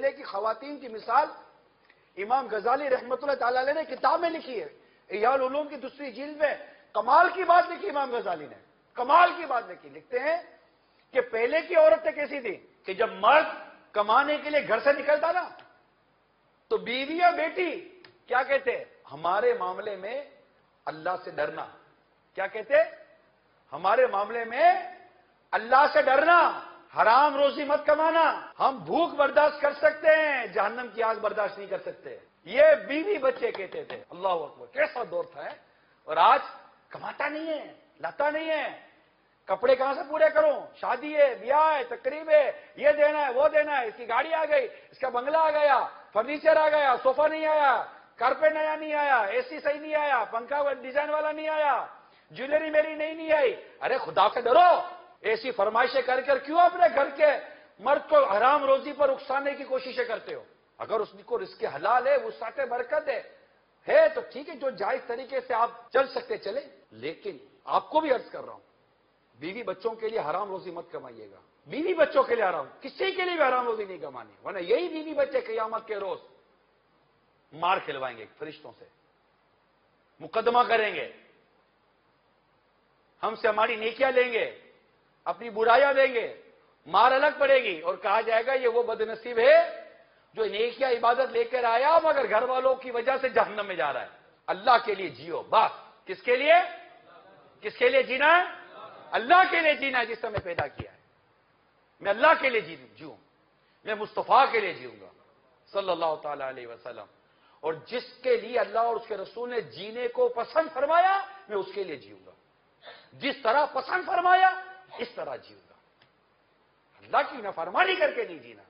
پہلے کی خواتین کی مثال امام غزالی رحمۃ اللہ تعالی علیہ نے کتاب میں لکھی ہے، احیاء العلوم کی دوسری جلد میں کمال کی بات لکھی امام غزالی نے، کمال کی بات لکھی۔ لکھتے ہیں کہ پہلے کی عورتیں کیسی تھی کہ جب مرد کمانے کے لیے گھر سے نکلتا نا تو بیوی یا بیٹی کیا کہتے؟ ہمارے معاملے میں اللہ سے ڈرنا۔ کیا کہتے؟ ہمارے معاملے میں اللہ سے ڈرنا، حرام روزی مت کمانا، ہم بھوک برداشت کر سکتے ہیں، جہنم کی آگ برداشت نہیں کر سکتے، یہ بیوی بچے کہتے تھے۔ اللہ اکبر، کیسا دور تھا ہے۔ اور آج کماتا نہیں ہے، لاتا نہیں ہے، کپڑے کہاں سے پورے کروں، شادی ہے، بیاہ ہے، تقریب ہے، یہ دینا ہے وہ دینا ہے، اس کی گاڑی آ گئی، اس کا بنگلہ آ گیا، فرنیچر آ گیا، صوفہ نہیں آیا، کارپیٹ نیا نہیں آیا، اے سی صحیح نہیں آیا، پنکھا ڈیزائن والا نہیں آیا، جویلری میری نہیں آئی۔ ارے خدا سے ڈرو، ایسی فرمائشیں کر کر کیوں اپنے گھر کے مرد کو حرام روزی پر اکسانے کی کوششیں کرتے ہو؟ اگر اس کو رزق حلال ہے، وسعت برکت ہے تو ٹھیک ہے، جو جائز طریقے سے آپ چل سکتے چلے، لیکن آپ کو بھی عرض کر رہا ہوں، بیوی بچوں کے لیے حرام روزی مت کمائیے گا، بیوی بچوں کے لیے حرام، کسی کے لیے بھی حرام روزی نہیں کمانی، ورنہ یہی بیوی بچے قیامت کے روز مار کھلوائیں گے فرشتوں سے، مقدمہ کریں گے، ہم سے ہماری نیکیاں لیں گے، اپنی برائیاں دیں گے، مار الگ پڑے گی، اور کہا جائے گا یہ وہ بدنصیب ہے جو نیکیاں عبادت لے کر آیا مگر گھر والوں کی وجہ سے جہنم میں جا رہا ہے۔ اللہ کے لیے جیو، بس۔ کس کے لیے؟ کس کے لیے جینا ہے؟ اللہ کے لیے جینا ہے، جس نے ہمیں پیدا کیا ہے۔ میں اللہ کے لیے جیوں، میں مصطفیٰ کے لیے جیوں گا صلی اللہ تعالی علیہ وسلم، اور جس کے لیے اللہ اور اس کے رسول نے جینے کو پسند فرمایا میں اس کے لیے جیوں گا، جس طرح پسند فرمایا اس طرح جیوں گا، اللہ کی نافرمانی کر کے نہیں جینا۔